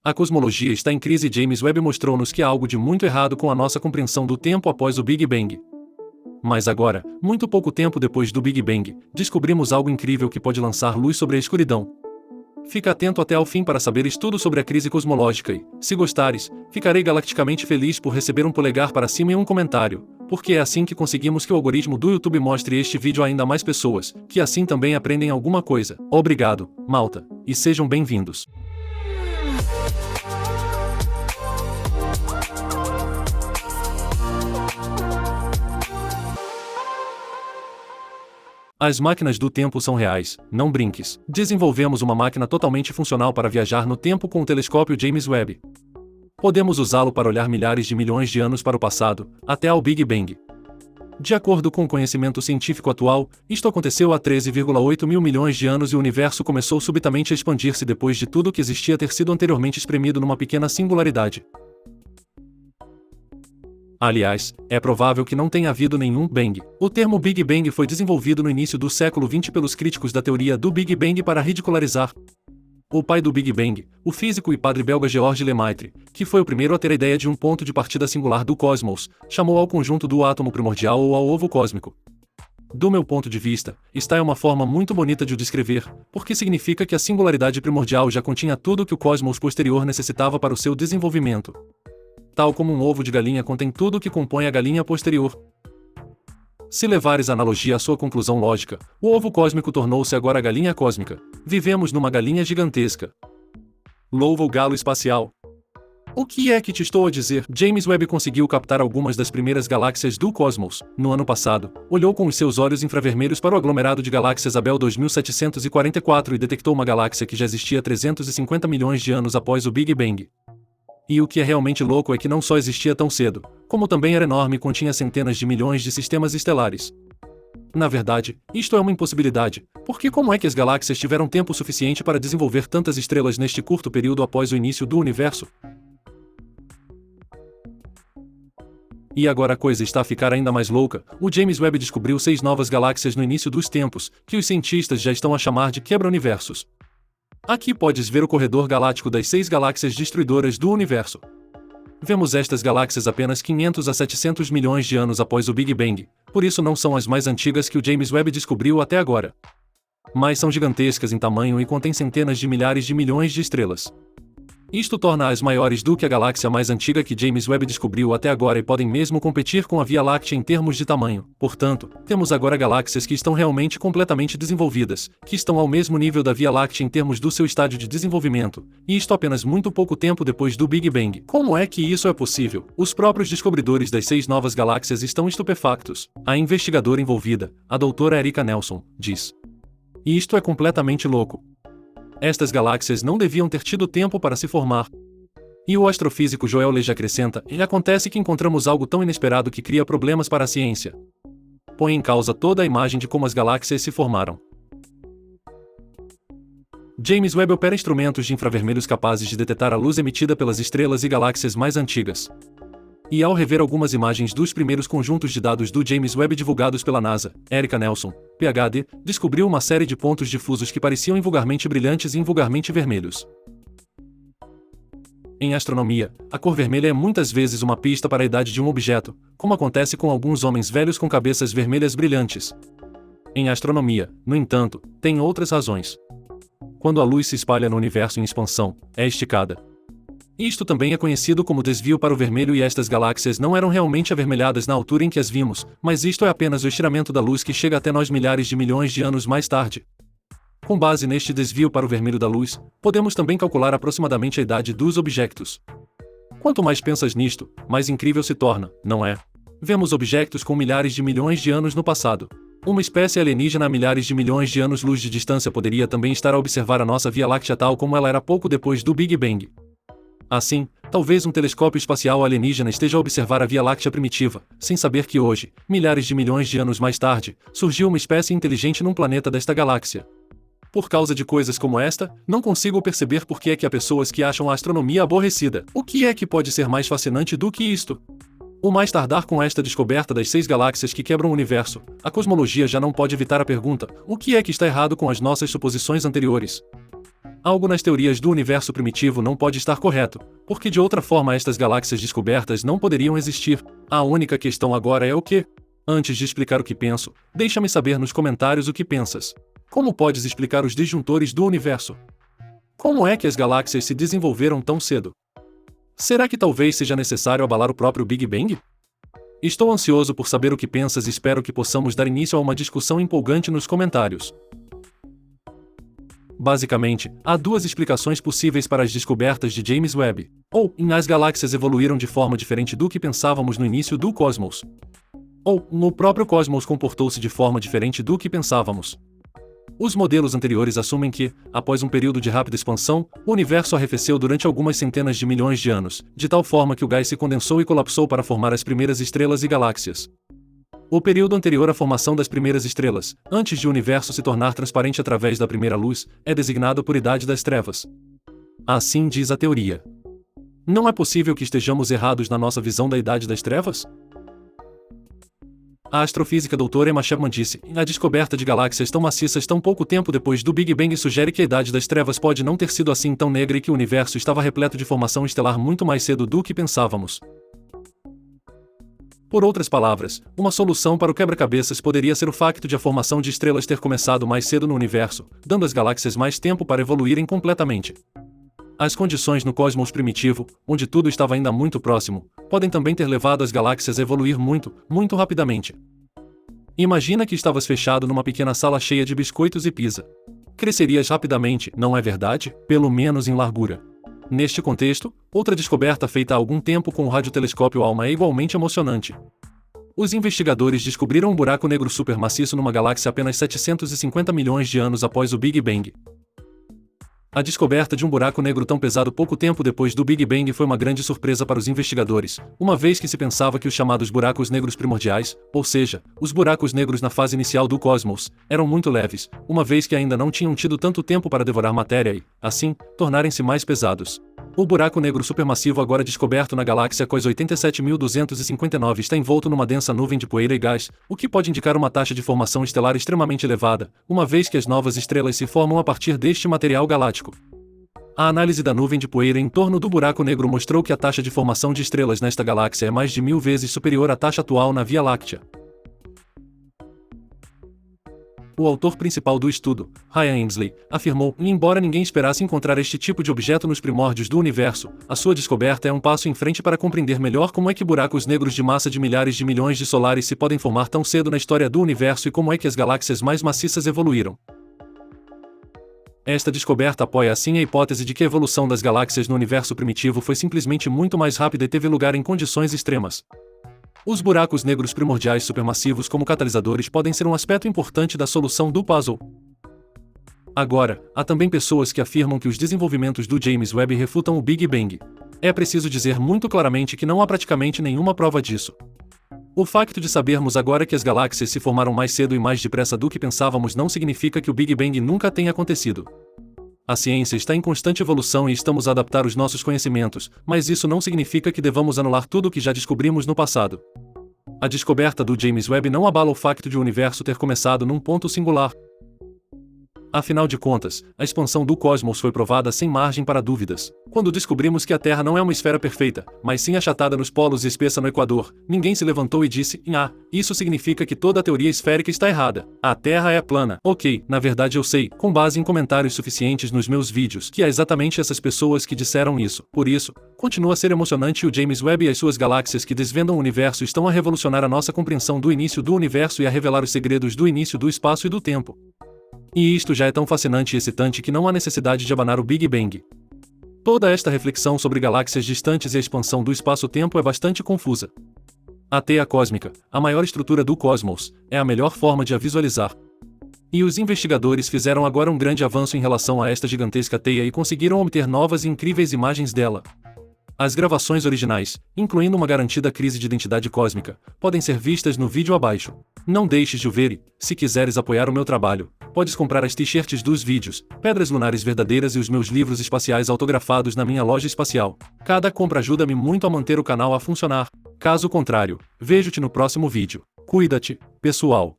A cosmologia está em crise e James Webb mostrou-nos que há algo de muito errado com a nossa compreensão do tempo após o Big Bang. Mas agora, muito pouco tempo depois do Big Bang, descobrimos algo incrível que pode lançar luz sobre a escuridão. Fica atento até ao fim para saberes tudo sobre a crise cosmológica e, se gostares, ficarei galacticamente feliz por receber um polegar para cima e um comentário, porque é assim que conseguimos que o algoritmo do YouTube mostre este vídeo a ainda mais pessoas, que assim também aprendem alguma coisa. Obrigado, malta, e sejam bem-vindos. As máquinas do tempo são reais, não brinques. Desenvolvemos uma máquina totalmente funcional para viajar no tempo com o telescópio James Webb. Podemos usá-lo para olhar milhares de milhões de anos para o passado, até ao Big Bang. De acordo com o conhecimento científico atual, isto aconteceu há 13,8 mil milhões de anos e o universo começou subitamente a expandir-se depois de tudo que existia ter sido anteriormente espremido numa pequena singularidade. Aliás, é provável que não tenha havido nenhum Bang. O termo Big Bang foi desenvolvido no início do século XX pelos críticos da teoria do Big Bang para ridicularizar o pai do Big Bang, o físico e padre belga Georges Lemaitre, que foi o primeiro a ter a ideia de um ponto de partida singular do cosmos, chamou ao conjunto do átomo primordial ou ao ovo cósmico. Do meu ponto de vista, esta é uma forma muito bonita de o descrever, porque significa que a singularidade primordial já continha tudo que o cosmos posterior necessitava para o seu desenvolvimento. Tal como um ovo de galinha contém tudo o que compõe a galinha posterior. Se levares a analogia à sua conclusão lógica, o ovo cósmico tornou-se agora a galinha cósmica. Vivemos numa galinha gigantesca. Louva o galo espacial. O que é que te estou a dizer? James Webb conseguiu captar algumas das primeiras galáxias do cosmos. No ano passado, olhou com os seus olhos infravermelhos para o aglomerado de galáxias Abell 2744 e detectou uma galáxia que já existia 350 milhões de anos após o Big Bang. E o que é realmente louco é que não só existia tão cedo, como também era enorme e continha centenas de milhões de sistemas estelares. Na verdade, isto é uma impossibilidade, porque como é que as galáxias tiveram tempo suficiente para desenvolver tantas estrelas neste curto período após o início do universo? E agora a coisa está a ficar ainda mais louca. O James Webb descobriu 6 novas galáxias no início dos tempos, que os cientistas já estão a chamar de quebra-universos. Aqui podes ver o corredor galáctico das 6 galáxias destruidoras do universo. Vemos estas galáxias apenas 500 a 700 milhões de anos após o Big Bang, por isso não são as mais antigas que o James Webb descobriu até agora. Mas são gigantescas em tamanho e contêm centenas de milhares de milhões de estrelas. Isto torna-as maiores do que a galáxia mais antiga que James Webb descobriu até agora e podem mesmo competir com a Via Láctea em termos de tamanho. Portanto, temos agora galáxias que estão realmente completamente desenvolvidas, que estão ao mesmo nível da Via Láctea em termos do seu estádio de desenvolvimento, e isto apenas muito pouco tempo depois do Big Bang. Como é que isso é possível? Os próprios descobridores das 6 novas galáxias estão estupefactos. A investigadora envolvida, a doutora Erika Nelson, diz: "E isto é completamente louco. Estas galáxias não deviam ter tido tempo para se formar." E o astrofísico Joel Leja acrescenta: "E acontece que encontramos algo tão inesperado que cria problemas para a ciência. Põe em causa toda a imagem de como as galáxias se formaram." James Webb opera instrumentos de infravermelhos capazes de detectar a luz emitida pelas estrelas e galáxias mais antigas. E ao rever algumas imagens dos primeiros conjuntos de dados do James Webb divulgados pela NASA, Erika Nelson, PhD, descobriu uma série de pontos difusos que pareciam invulgarmente brilhantes e invulgarmente vermelhos. Em astronomia, a cor vermelha é muitas vezes uma pista para a idade de um objeto, como acontece com alguns homens velhos com cabeças vermelhas brilhantes. Em astronomia, no entanto, tem outras razões. Quando a luz se espalha no universo em expansão, é esticada. Isto também é conhecido como desvio para o vermelho e estas galáxias não eram realmente avermelhadas na altura em que as vimos, mas isto é apenas o estiramento da luz que chega até nós milhares de milhões de anos mais tarde. Com base neste desvio para o vermelho da luz, podemos também calcular aproximadamente a idade dos objetos. Quanto mais pensas nisto, mais incrível se torna, não é? Vemos objetos com milhares de milhões de anos no passado. Uma espécie alienígena a milhares de milhões de anos-luz de distância poderia também estar a observar a nossa Via Láctea tal como ela era pouco depois do Big Bang. Assim, talvez um telescópio espacial alienígena esteja a observar a Via Láctea primitiva, sem saber que hoje, milhares de milhões de anos mais tarde, surgiu uma espécie inteligente num planeta desta galáxia. Por causa de coisas como esta, não consigo perceber por que é que há pessoas que acham a astronomia aborrecida. O que é que pode ser mais fascinante do que isto? O mais tardar com esta descoberta das 6 galáxias que quebram o universo, a cosmologia já não pode evitar a pergunta: o que é que está errado com as nossas suposições anteriores? Algo nas teorias do universo primitivo não pode estar correto, porque de outra forma estas galáxias descobertas não poderiam existir. A única questão agora é o que? Antes de explicar o que penso, deixa-me saber nos comentários o que pensas. Como podes explicar os disjuntores do universo? Como é que as galáxias se desenvolveram tão cedo? Será que talvez seja necessário abalar o próprio Big Bang? Estou ansioso por saber o que pensas e espero que possamos dar início a uma discussão empolgante nos comentários. Basicamente, há duas explicações possíveis para as descobertas de James Webb. Ou, as galáxias evoluíram de forma diferente do que pensávamos no início do cosmos. Ou, o próprio cosmos comportou-se de forma diferente do que pensávamos. Os modelos anteriores assumem que, após um período de rápida expansão, o universo arrefeceu durante algumas centenas de milhões de anos, de tal forma que o gás se condensou e colapsou para formar as primeiras estrelas e galáxias. O período anterior à formação das primeiras estrelas, antes de o universo se tornar transparente através da primeira luz, é designado por Idade das Trevas. Assim diz a teoria. Não é possível que estejamos errados na nossa visão da Idade das Trevas? A astrofísica Dra. Emma Chapman disse: a descoberta de galáxias tão maciças tão pouco tempo depois do Big Bang sugere que a Idade das Trevas pode não ter sido assim tão negra e que o universo estava repleto de formação estelar muito mais cedo do que pensávamos. Por outras palavras, uma solução para o quebra-cabeças poderia ser o facto de a formação de estrelas ter começado mais cedo no universo, dando às galáxias mais tempo para evoluírem completamente. As condições no cosmos primitivo, onde tudo estava ainda muito próximo, podem também ter levado as galáxias a evoluir muito, muito rapidamente. Imagina que estavas fechado numa pequena sala cheia de biscoitos e pizza. Crescerias rapidamente, não é verdade? Pelo menos em largura. Neste contexto, outra descoberta feita há algum tempo com o radiotelescópio ALMA é igualmente emocionante. Os investigadores descobriram um buraco negro supermaciço numa galáxia apenas 750 milhões de anos após o Big Bang. A descoberta de um buraco negro tão pesado pouco tempo depois do Big Bang foi uma grande surpresa para os investigadores, uma vez que se pensava que os chamados buracos negros primordiais, ou seja, os buracos negros na fase inicial do cosmos, eram muito leves, uma vez que ainda não tinham tido tanto tempo para devorar matéria e, assim, tornarem-se mais pesados. O buraco negro supermassivo agora descoberto na galáxia COS 87.259 está envolto numa densa nuvem de poeira e gás, o que pode indicar uma taxa de formação estelar extremamente elevada, uma vez que as novas estrelas se formam a partir deste material galáctico. A análise da nuvem de poeira em torno do buraco negro mostrou que a taxa de formação de estrelas nesta galáxia é mais de 1000 vezes superior à taxa atual na Via Láctea. O autor principal do estudo, Ryan Ainsley, afirmou: embora ninguém esperasse encontrar este tipo de objeto nos primórdios do universo, a sua descoberta é um passo em frente para compreender melhor como é que buracos negros de massa de milhares de milhões de solares se podem formar tão cedo na história do universo e como é que as galáxias mais maciças evoluíram. Esta descoberta apoia assim a hipótese de que a evolução das galáxias no universo primitivo foi simplesmente muito mais rápida e teve lugar em condições extremas. Os buracos negros primordiais supermassivos como catalisadores podem ser um aspecto importante da solução do puzzle. Agora, há também pessoas que afirmam que os desenvolvimentos do James Webb refutam o Big Bang. É preciso dizer muito claramente que não há praticamente nenhuma prova disso. O facto de sabermos agora que as galáxias se formaram mais cedo e mais depressa do que pensávamos não significa que o Big Bang nunca tenha acontecido. A ciência está em constante evolução e estamos a adaptar os nossos conhecimentos, mas isso não significa que devamos anular tudo o que já descobrimos no passado. A descoberta do James Webb não abala o facto de o universo ter começado num ponto singular. Afinal de contas, a expansão do cosmos foi provada sem margem para dúvidas. Quando descobrimos que a Terra não é uma esfera perfeita, mas sim achatada nos polos e espessa no Equador, ninguém se levantou e disse: isso significa que toda a teoria esférica está errada. A Terra é plana. Ok, na verdade eu sei, com base em comentários suficientes nos meus vídeos, que é exatamente essas pessoas que disseram isso. Por isso, continua a ser emocionante e o James Webb e as suas galáxias que desvendam o universo estão a revolucionar a nossa compreensão do início do universo e a revelar os segredos do início do espaço e do tempo. E isto já é tão fascinante e excitante que não há necessidade de abanar o Big Bang. Toda esta reflexão sobre galáxias distantes e a expansão do espaço-tempo é bastante confusa. A teia cósmica, a maior estrutura do cosmos, é a melhor forma de a visualizar. E os investigadores fizeram agora um grande avanço em relação a esta gigantesca teia e conseguiram obter novas e incríveis imagens dela. As gravações originais, incluindo uma garantida crise de identidade cósmica, podem ser vistas no vídeo abaixo. Não deixes de o ver e, se quiseres apoiar o meu trabalho, podes comprar as t-shirts dos vídeos, Pedras Lunares Verdadeiras e os meus livros espaciais autografados na minha loja espacial. Cada compra ajuda-me muito a manter o canal a funcionar. Caso contrário, vejo-te no próximo vídeo. Cuida-te, pessoal.